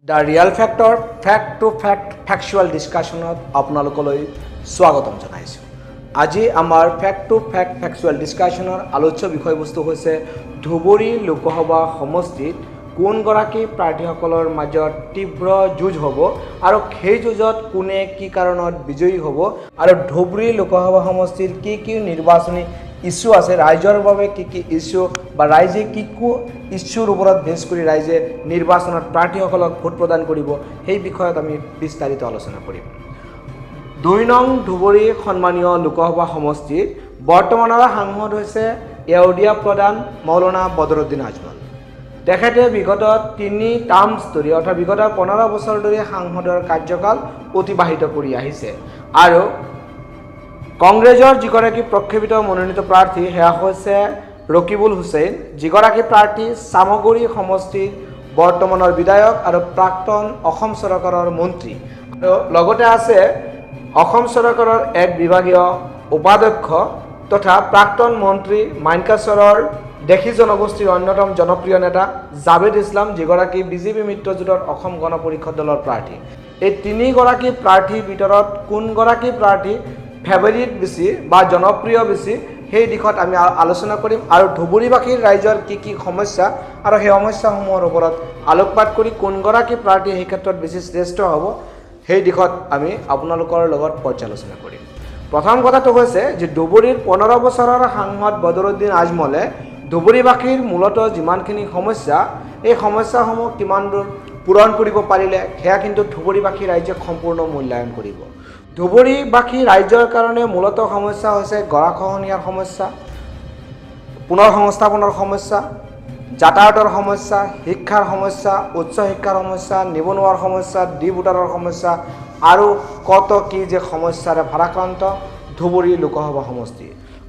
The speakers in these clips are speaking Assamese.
The real factor fact to fact factual ডিছকাশ্যনত আপোনালোকলৈ স্বাগতম জনাইছোঁ। আজি আমাৰ ফেক্ট টু ফেক্ট ফেকচুৱেল ডিছকাশ্যনৰ আলোচ্য বিষয়বস্তু হৈছে ধুবুৰী লোকসভা সমষ্টিত কোনগৰাকী প্ৰাৰ্থীসকলৰ মাজত তীব্ৰ যুঁজ হ'ব আৰু সেই যুঁজত কোনে কি কাৰণত বিজয়ী হ'ব আৰু ধুবুৰী লোকসভা সমষ্টিৰ কি নিৰ্বাচনী ইস্যু আছে, ৰাইজৰ বাবে কি ইস্যু বা ৰাইজে কি ইস্যুৰ ওপৰত বেছ কৰি ৰাইজে নিৰ্বাচনত প্ৰাৰ্থীসকলক ভোট প্ৰদান কৰিব, সেই বিষয়ত আমি বিস্তাৰিত আলোচনা কৰিম। ২ নং ধুবুৰী সন্মানীয় লোকসভা সমষ্টিত বৰ্তমানৰ সাংসদ হৈছে এওঁদিয়া প্ৰধান মৌলানা বদৰুদ্দিন আজমল। তেখেতে বিগত ৩ টাৰ্মছ ধৰি অৰ্থাৎ বিগত ১৫ বছৰ ধৰি সাংসদৰ কাৰ্যকাল অতিবাহিত কৰি আহিছে আৰু কংগ্ৰেছৰ যিগৰাকী প্ৰক্ষেপিত মনোনীত প্ৰাৰ্থী সেয়া হৈছে ৰকিবুল হুছেইন, যিগৰাকী প্ৰাৰ্থী চামগুৰি সমষ্টিৰ বৰ্তমানৰ বিধায়ক আৰু প্ৰাক্তন অসম চৰকাৰৰ মন্ত্ৰী আৰু লগতে আছে অসম চৰকাৰৰ এক বিভাগীয় উপাধ্যক্ষ তথা প্ৰাক্তন মন্ত্ৰী মাইনকাছৰৰ দেশী জনগোষ্ঠীৰ অন্যতম জনপ্ৰিয় নেতা জাভেদ ইছলাম, যিগৰাকী বিজেপি মিত্ৰজোঁটৰ অসম গণ পৰিষদ দলৰ প্ৰাৰ্থী। এই ৩গৰাকী প্ৰাৰ্থীৰ ভিতৰত কোনগৰাকী প্ৰাৰ্থী ফেভাৰিট বেছি বা জনপ্ৰিয় বেছি, সেই দিশত আমি আলোচনা কৰিম আৰু ধুবুৰীবাসীৰ ৰাইজৰ কি সমস্যা আৰু সেই সমস্যাসমূহৰ ওপৰত আলোকপাত কৰি কোনগৰাকী প্ৰাৰ্থী সেই ক্ষেত্ৰত বেছি শ্ৰেষ্ঠ হ'ব, সেই দিশত আমি আপোনালোকৰ লগত পৰ্যালোচনা কৰিম। প্ৰথম কথাটো হৈছে যে ধুবুৰীৰ ১৫ বছৰৰ সাংসদ বদৰুদ্দিন আজমলে ধুবুৰীবাসীৰ মূলতঃ যিমানখিনি সমস্যা, এই সমস্যাসমূহ কিমান দূৰ পূৰণ কৰিব পাৰিলে সেয়া কিন্তু ধুবুৰীবাসী ৰাইজে সম্পূৰ্ণ মূল্যায়ন কৰিব। ধুবুৰীবাসী ৰাইজৰ কাৰণে মূলতঃ সমস্যা হৈছে গৰাখহনীয়াৰ সমস্যা, পুনৰ সংস্থাপনৰ সমস্যা, যাতায়াতৰ সমস্যা, শিক্ষাৰ সমস্যা, উচ্চ শিক্ষাৰ সমস্যা, নিবনুৱাৰ সমস্যা, ডি ভোটাৰৰ সমস্যা আৰু কত কি যে সমস্যাৰে ভাৰাক্ৰান্ত ধুবুৰী লোকসভা সমষ্টি।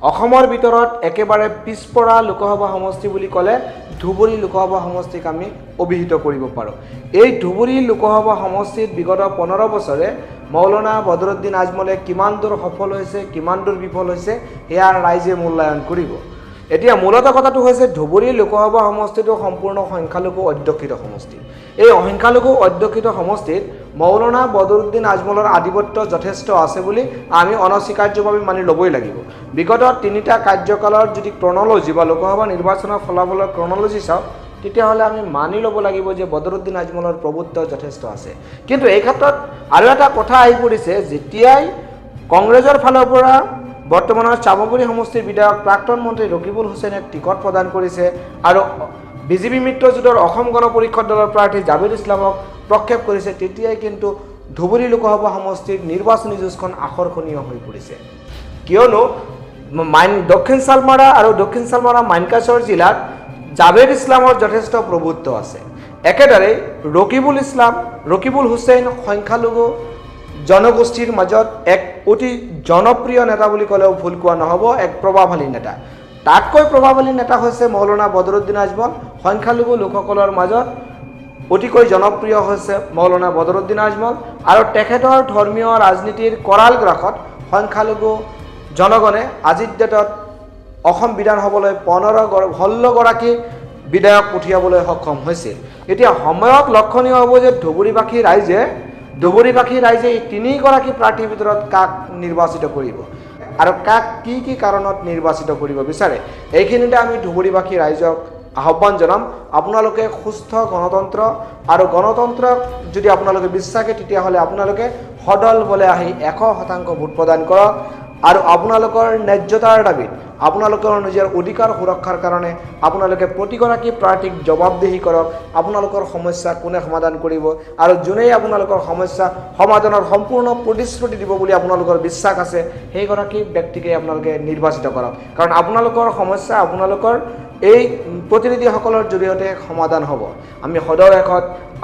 অসমৰ ভিতৰত একেবাৰে পিছপৰা লোকসভা সমষ্টি বুলি ক'লে ধুবুৰী লোকসভা সমষ্টিক আমি অভিহিত কৰিব পাৰোঁ। এই ধুবুৰী লোকসভা সমষ্টিত বিগত ১৫ বছৰে মৌলানা বদৰুদ্দিন আজমলে কিমান দূৰ সফল হৈছে, কিমান দূৰ বিফল হৈছে, সেয়া ৰাইজে মূল্যায়ন কৰিব। এতিয়া মূলতঃ কথাটো হৈছে ধুবুৰী লোকসভা সমষ্টিটো সম্পূৰ্ণ সংখ্যালঘু অধ্যুষিত সমষ্টি। এই সংখ্যালঘু অধ্যুষিত সমষ্টিত মৌলানা বদৰুদ্দিন আজমলৰ আধিপত্য যথেষ্ট আছে বুলি আমি অনস্বীকাৰ্যভাৱে মানি ল'বই লাগিব। বিগত ৩টা কাৰ্যকালৰ যদি ক্ৰনলজি বা লোকসভা নিৰ্বাচনৰ ফলাফলৰ ক্ৰনলজি চাওঁ, তেতিয়াহ'লে আমি মানি ল'ব লাগিব যে বদৰুদ্দিন আজমলৰ প্ৰভুত্ব যথেষ্ট আছে। কিন্তু এই ক্ষেত্ৰত আৰু এটা কথা আহি পৰিছে, যেতিয়াই কংগ্ৰেছৰ ফালৰ পৰা বৰ্তমানৰ চামগুৰি সমষ্টিৰ বিধায়ক প্ৰাক্তন মন্ত্ৰী ৰকিবুল হুছেইনে টিকট প্ৰদান কৰিছে আৰু বিজেপি মিত্ৰজোঁটৰ অসম গণ পৰিষদ দলৰ প্ৰাৰ্থী জাভেদ ইছলামক প্ৰক্ষেপ কৰিছে, তেতিয়াই কিন্তু ধুবুৰী লোকসভা সমষ্টিৰ নিৰ্বাচনী যুঁজখন আকৰ্ষণীয় হৈ পৰিছে। কিয়নো দক্ষিণ শালমাৰা আৰু দক্ষিণ শালমাৰা মাইনকাছৰ জিলাত জাভেদ ইছলামৰ যথেষ্ট প্ৰভুত্ব আছে। একেদৰে ৰকিবুল হুছেইন সংখ্যালঘু জনগোষ্ঠীৰ মাজত এক অতি জনপ্ৰিয় নেতা বুলি ক'লেও ভুল কোৱা নহ'ব, এক প্ৰভাৱশালী নেতা। তাতকৈ প্ৰভাৱশালী নেতা হৈছে মৌলানা বদৰুদ্দিন আজমল। সংখ্যালঘু লোকসকলৰ মাজত অতিকৈ জনপ্ৰিয় হৈছে মৌলানা বদৰুদ্দিন আজমল আৰু তেখেতৰ ধৰ্মীয় ৰাজনীতিৰ কৰাল গ্ৰাসত সংখ্যালঘু জনগণে আজিৰ ডেটত অসম বিধানসভালৈ 16গৰাকী বিধায়ক পঠিয়াবলৈ সক্ষম হৈছিল। এতিয়া সময়ত লক্ষণীয় হ'ব যে ধুবুৰীবাসী ৰাইজে এই 3গৰাকী প্ৰাৰ্থীৰ ভিতৰত কাক নিৰ্বাচিত কৰিব আৰু কাক কি কাৰণত নিৰ্বাচিত কৰিব বিচাৰে, এইখিনিতে আমি ধুবুৰীবাসী ৰাইজক আহ্বান জনাম। আপোনালোকে সুস্থ গণতন্ত্ৰ আৰু গণতন্ত্ৰক যদি আপোনালোকে বিশ্বাসে, তেতিয়াহ'লে আপোনালোকে সদল বলে আহি 100% ভোট প্ৰদান কৰক আৰু আপোনালোকৰ ন্যায্যতাৰ দাবীত আপোনালোকৰ নিজৰ অধিকাৰ সুৰক্ষাৰ কাৰণে আপোনালোকে প্ৰতিগৰাকী প্ৰাৰ্থীক জবাবদিহি কৰক। আপোনালোকৰ সমস্যা কোনে সমাধান কৰিব আৰু যোনেই আপোনালোকৰ সমস্যা সমাধানৰ সম্পূৰ্ণ প্ৰতিশ্ৰুতি দিব বুলি আপোনালোকৰ বিশ্বাস আছে, সেইগৰাকী ব্যক্তিকে আপোনালোকে নিৰ্বাচিত কৰক। কাৰণ আপোনালোকৰ সমস্যা আপোনালোকৰ এই প্ৰতিনিধিসকলৰ জৰিয়তে সমাধান হ'ব। আমি সদৌ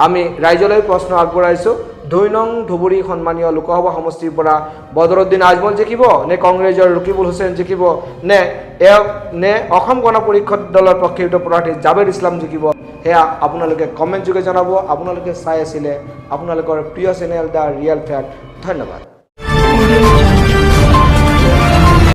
আমি ৰাইজলৈ প্ৰশ্ন আগবঢ়াইছোঁ, ২ নং ধুবুৰী সন্মানীয় লোকসভা সমষ্টিৰ পৰা বদৰুদ্দিন আজমল জিকিব নে কংগ্ৰেছৰ ৰকিবুল হুছেইন জিকিব নে অসম গণ পৰিষদ দলৰ প্ৰক্ষেপিত প্ৰাৰ্থী জাভেদ ইছলাম জিকিব, সেয়া আপোনালোকে কমেণ্ট যোগে জনাব। আপোনালোকে চাই আছিলে আপোনালোকৰ প্ৰিয় চেনেল দ্য ৰিয়েল ফেক্ট। ধন্যবাদ।